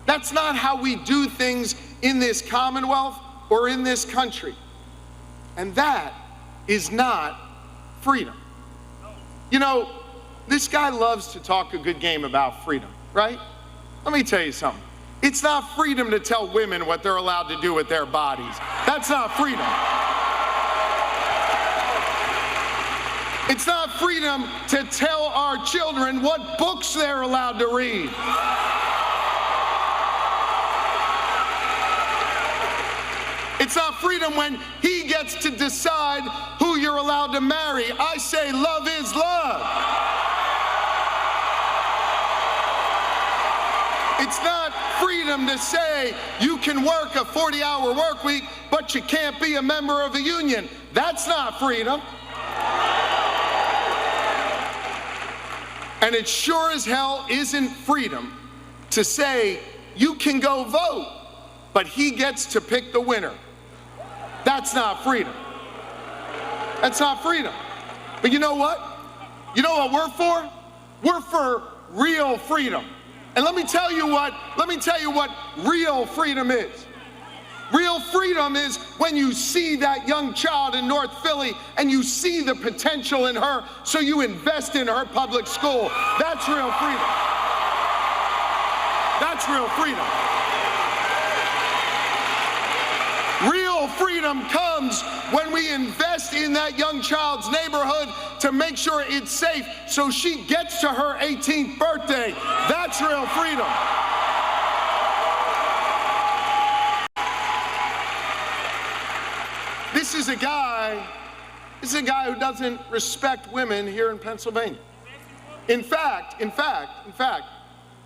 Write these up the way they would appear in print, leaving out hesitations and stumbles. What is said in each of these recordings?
That's not how we do things in this Commonwealth or in this country. And that is not freedom. You know, this guy loves to talk a good game about freedom, right? Let me tell you something. It's not freedom to tell women what they're allowed to do with their bodies. That's not freedom. It's not freedom to tell our children what books they're allowed to read. It's not freedom when he gets to decide who you're allowed to marry. I say love is love. It's not freedom to say you can work a 40-hour work week, but you can't be a member of a union. That's not freedom. And it sure as hell isn't freedom to say you can go vote, but he gets to pick the winner. That's not freedom. That's not freedom. But you know what? You know what we're for? We're for real freedom. And let me tell you what real freedom is. Real freedom is when you see that young child in North Philly and you see the potential in her, so you invest in her public school. That's real freedom. That's real freedom. Real freedom comes when we invest in that young child's neighborhood to make sure it's safe so she gets to her 18th birthday. That's real freedom. This is a guy who doesn't respect women here in Pennsylvania. In fact,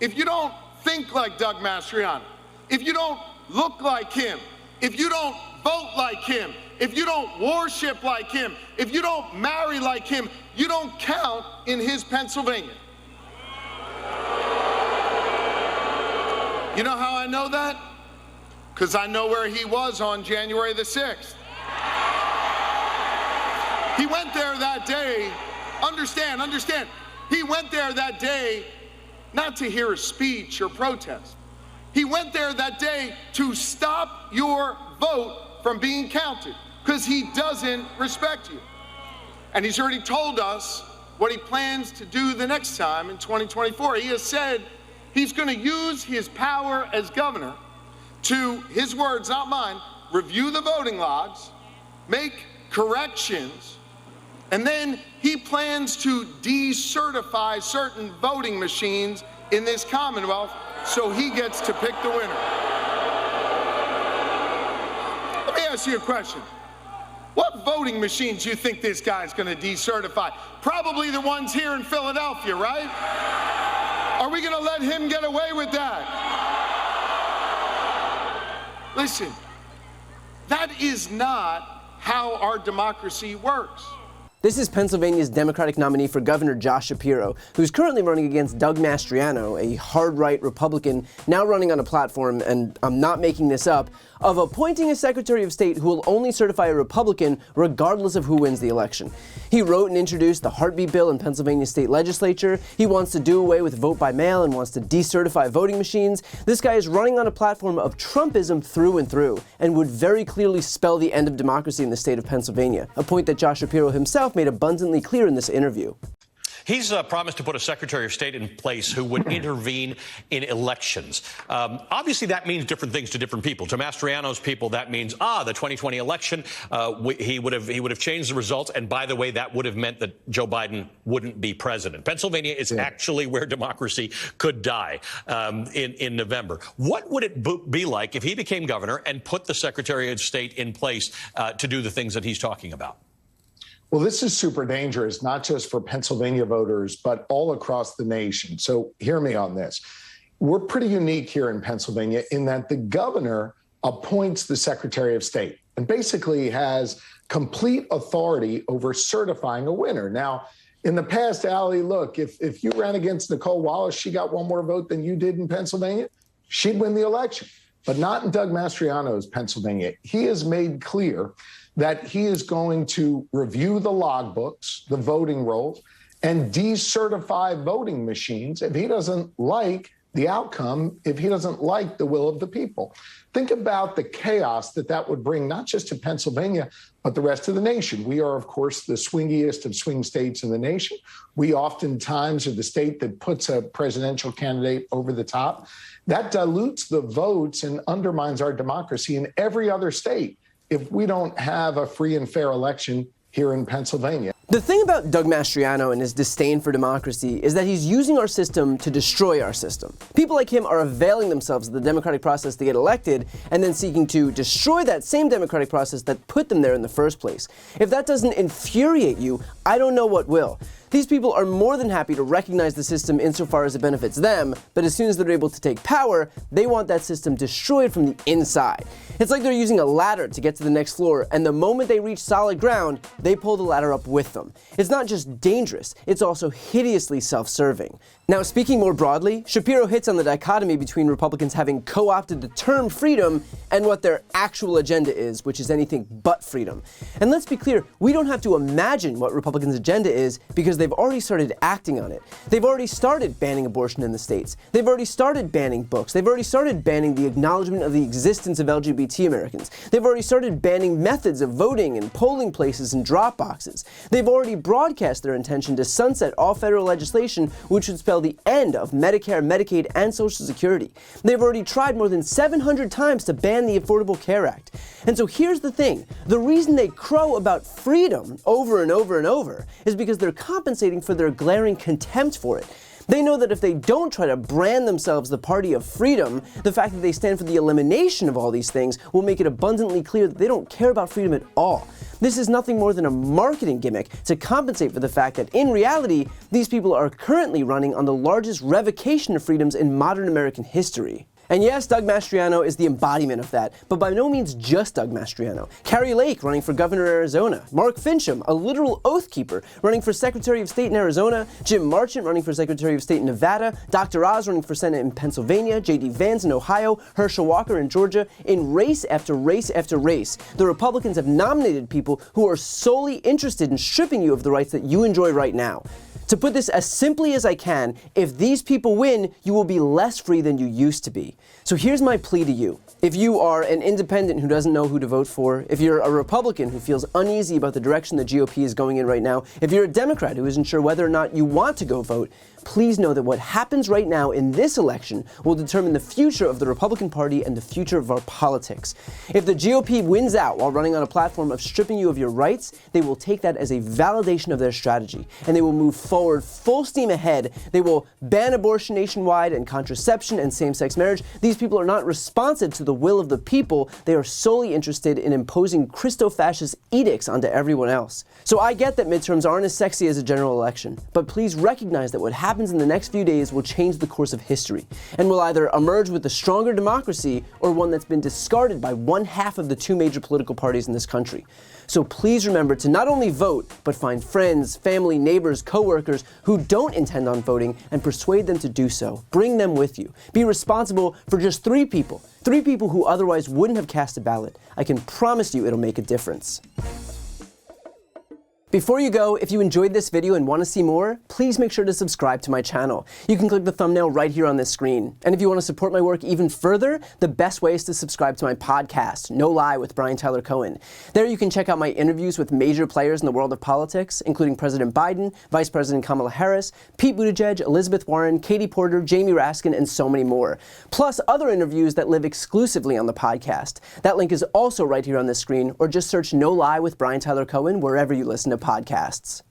if you don't think like Doug Mastriano, if you don't look like him, if you don't vote like him, if you don't worship like him, if you don't marry like him, you don't count in his Pennsylvania. You know how I know that? Because I know where he was on January the 6th. He went there that day, understand, he went there that day not to hear a speech or protest. He went there that day to stop your vote from being counted because he doesn't respect you. And he's already told us what he plans to do the next time in 2024. He has said he's going to use his power as governor to, his words, not mine, review the voting logs, make corrections, and then he plans to decertify certain voting machines in this Commonwealth so he gets to pick the winner. Let me ask you a question. What voting machines do you think this guy's going to decertify? Probably the ones here in Philadelphia, right? Are we going to let him get away with that? Listen, that is not how our democracy works. This is Pennsylvania's Democratic nominee for Governor Josh Shapiro, who's currently running against Doug Mastriano, a hard-right Republican, now running on a platform, and I'm not making this up, of appointing a Secretary of State who will only certify a Republican regardless of who wins the election. He wrote and introduced the heartbeat bill in Pennsylvania state legislature. He wants to do away with vote by mail and wants to decertify voting machines. This guy is running on a platform of Trumpism through and through, and would very clearly spell the end of democracy in the state of Pennsylvania, a point that Josh Shapiro himself made abundantly clear in this interview. He's promised to put a Secretary of State in place who would intervene in elections. Obviously, that means different things to different people. To Mastriano's people, that means, the 2020 election, he would have changed the results. And by the way, that would have meant that Joe Biden wouldn't be president. Pennsylvania is actually where democracy could die in November. What would it be like if he became governor and put the Secretary of State in place to do the things that he's talking about? Well, this is super dangerous, not just for Pennsylvania voters, but all across the nation. So hear me on this. We're pretty unique here in Pennsylvania in that the governor appoints the Secretary of State and basically has complete authority over certifying a winner. Now, in the past, Allie, look, if you ran against Nicole Wallace, she got one more vote than you did in Pennsylvania, she'd win the election. But not in Doug Mastriano's Pennsylvania. He has made clear that he is going to review the logbooks, the voting rolls, and decertify voting machines if he doesn't like the outcome if he doesn't like the will of the people. Think about the chaos that would bring, not just to Pennsylvania, but the rest of the nation. We are, of course, the swingiest of swing states in the nation. We oftentimes are the state that puts a presidential candidate over the top. That dilutes the votes and undermines our democracy in every other state if we don't have a free and fair election here in Pennsylvania. The thing about Doug Mastriano and his disdain for democracy is that he's using our system to destroy our system. People like him are availing themselves of the democratic process to get elected and then seeking to destroy that same democratic process that put them there in the first place. If that doesn't infuriate you, I don't know what will. These people are more than happy to recognize the system insofar as it benefits them, but as soon as they're able to take power, they want that system destroyed from the inside. It's like they're using a ladder to get to the next floor, and the moment they reach solid ground, they pull the ladder up with them. It's not just dangerous, it's also hideously self-serving. Now, speaking more broadly, Shapiro hits on the dichotomy between Republicans having co-opted the term freedom and what their actual agenda is, which is anything but freedom. And let's be clear, we don't have to imagine what Republicans' agenda is because they've already started acting on it. They've already started banning abortion in the states. They've already started banning books. They've already started banning the acknowledgement of the existence of LGBT Americans. They've already started banning methods of voting and polling places and drop boxes. They've already broadcast their intention to sunset all federal legislation which would spell the end of Medicare, Medicaid, and Social Security. They've already tried more than 700 times to ban the Affordable Care Act. And so here's the thing. The reason they crow about freedom over and over and over is because they're compensating for their glaring contempt for it. They know that if they don't try to brand themselves the party of freedom, the fact that they stand for the elimination of all these things will make it abundantly clear that they don't care about freedom at all. This is nothing more than a marketing gimmick to compensate for the fact that in reality, these people are currently running on the largest revocation of freedoms in modern American history. And yes, Doug Mastriano is the embodiment of that, but by no means just Doug Mastriano. Carrie Lake running for governor of Arizona, Mark Fincham, a literal oath keeper, running for Secretary of State in Arizona, Jim Marchant running for Secretary of State in Nevada, Dr. Oz running for Senate in Pennsylvania, J.D. Vance in Ohio, Herschel Walker in Georgia. In race after race after race, the Republicans have nominated people who are solely interested in stripping you of the rights that you enjoy right now. To put this as simply as I can, if these people win, you will be less free than you used to be. So here's my plea to you. If you are an independent who doesn't know who to vote for, if you're a Republican who feels uneasy about the direction the GOP is going in right now, if you're a Democrat who isn't sure whether or not you want to go vote, please know that what happens right now in this election will determine the future of the Republican Party and the future of our politics. If the GOP wins out while running on a platform of stripping you of your rights, they will take that as a validation of their strategy, and they will move forward full steam ahead. They will ban abortion nationwide and contraception and same-sex marriage. These people are not responsive to the will of the people. They are solely interested in imposing Christo-fascist edicts onto everyone else. So I get that midterms aren't as sexy as a general election, but please recognize that what happens in the next few days will change the course of history and will either emerge with a stronger democracy or one that's been discarded by one half of the two major political parties in this country. So please remember to not only vote, but find friends, family, neighbors, coworkers who don't intend on voting and persuade them to do so. Bring them with you. Be responsible for just three people who otherwise wouldn't have cast a ballot. I can promise you it'll make a difference. Before you go, if you enjoyed this video and want to see more, please make sure to subscribe to my channel. You can click the thumbnail right here on this screen. And if you want to support my work even further, the best way is to subscribe to my podcast, No Lie with Brian Tyler Cohen. There you can check out my interviews with major players in the world of politics, including President Biden, Vice President Kamala Harris, Pete Buttigieg, Elizabeth Warren, Katie Porter, Jamie Raskin, and so many more. Plus other interviews that live exclusively on the podcast. That link is also right here on this screen, or just search No Lie with Brian Tyler Cohen wherever you listen to podcasts.